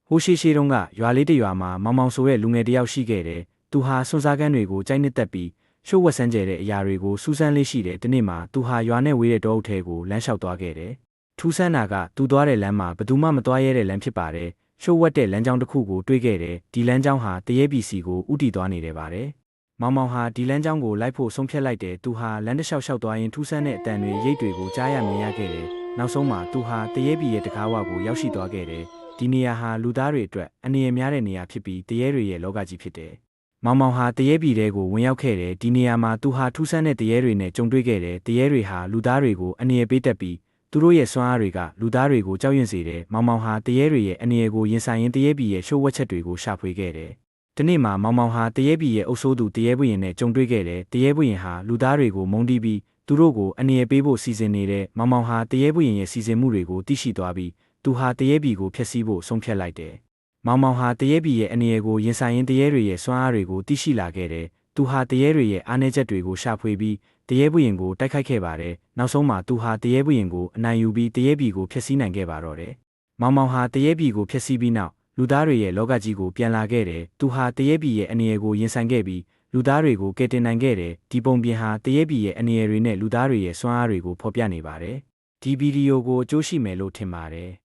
ဟိုရှိတုန်းကရွာလေးတစ်ရွာမှာမောင်မောင်ဆိုတဲ့လူငယ်တစ်ယောက်ရှိခဲ့တယ်။သူဟာစွန့်စားကန်းတွေကိုကြိုက်နှစ်သက်ပြီးရှို့ဝှက်ဆန်းကျယ်တဲ့အရာတွေကိုစူးစမ်းလေးရှိတဲ့ဒီနေ့မှာသူဟာရွာနဲ့ဝေးတဲ့တောအုပ်ထဲကိုလမ်းလျှောက်သွားခဲ့တယ်။ထူးဆန်းတာကသူသွားတဲ့လမ်းမှာဘယ်သူမှမသွားရဲတဲ့လမ်းဖြစ်ပါတယ်။ရှို့ဝှက်တဲ့လမ်းကြောင်းတစ်ခုကိုတွေ့ခဲ့တယ်။ဒီလမ်းကြောင်းဟာတရေပြည်စီကိုဥတီသွားနေတယ်ပါတယ်။မောင်မောင်ဟာဒီလမ်းကြောင်းကိုလိုက်ဖို့ဆုံးဖြတ်လိုက်တယ်။သူဟာလမ်းတစ်လျှောက်သွားရင်ထူးဆန်းတဲ့အတန်တွေရိတ်တွေကိုကြားရမြင်ရခဲ့တယ်။နောက်ဆုံးမှာသူဟာတရေပြည်ရဲ့တကားဝကိုရောက်ရှိသွားခဲ့တယ်။ဒီနေရာဟာလူသားတွေအတွက်အနေရများတဲ့နေရာဖြစ်ပြီးတရေတွေရဲ့လောကကြီးဖြစ်တယ်။မောင်မောင်ဟာတရေပြည်တဲကိုဝင်ရောက်ခဲ့တယ်။ဒီနေရာမှာသူဟာထူးဆန်းတဲ့တရေတွေနဲ့ကြုံတွေ့ခဲ့တယ်။တရေတွေဟာလူသားတွေကိုအနေရပေးတတ်ပြီးသူတို့ရဲ့စွမ်းအားတွေကလူသားတွေကိုကြောက်ရွံ့စေတယ်။မောင်မောင်ဟာတရေတွေရဲ့အနေရကိုရင်ဆိုင်ရင်းတရေပြည်ရဲ့ရှို့ဝှက်ချက်တွေကိုရှာဖွေခဲ့တယ်။ဒီနေ့မှာမောင်မောင်ဟာတရေပြည်ရဲ့အုပ်စိုးသူတရေဘုရင်နဲ့ကြုံတွေ့ခဲ့တယ်။တရေဘုရင်ဟာလူသားတွေကိုမုန်းတီးပြီးသူတို့ကိုအနေရပေးဖို့စီစဉ်နေတဲ့မောင်မောင်ဟာတရေဘုရင်ရဲ့စီစဉ်မှုတွေကိုသိရှိသွားပြီးသူဟာတရေပြည်ကိုဖျက်ဆီးဖို့ဆုံးဖြတ်လိုက်တယ်။မောင်မောင်ဟာတရေပြည်ရဲ့အနေရကိုရင်ဆိုင်ရင်းတရေတွေရဲ့စွမ်းအားတွေကိုသိရှိလာခဲ့တယ်။သူဟာတရေတွေရဲ့အားနည်းချက်တွေကိုရှာဖွေပြီးတရေဘုရင်ကိုတိုက်ခိုက်ခဲ့ပါတယ်။နောက်ဆုံးမှာသူဟာတရေဘုရင်ကိုအနိုင်ယူပြီးတရေပြည်ကိုဖျက်ဆီးနိုင်ခဲ့ပါတော့တယ်။မောင်မောင်ဟာတရေပြည်ကိုဖျက်ဆီးပြီးနောက်လူသားတွေရဲ့လောကကြီးကိုပြန်လာခဲ့တယ်။သူဟာတရေပြည်ရဲ့အနေရကိုရင်ဆိုင်ခဲ့ပြီးလူသားတွေကိုကယ်တင်နိုင်ခဲ့တယ်။ဒီပုံပြင်ဟာတရေပြည်ရဲ့အနေရတွေနဲ့လူသားတွေရဲ့စွမ်းအားတွေကိုဖော်ပြနေပါတယ်။ဒီဗီဒီယိုကိုအကျိုးရှိမယ်လို့ထင်ပါတယ်။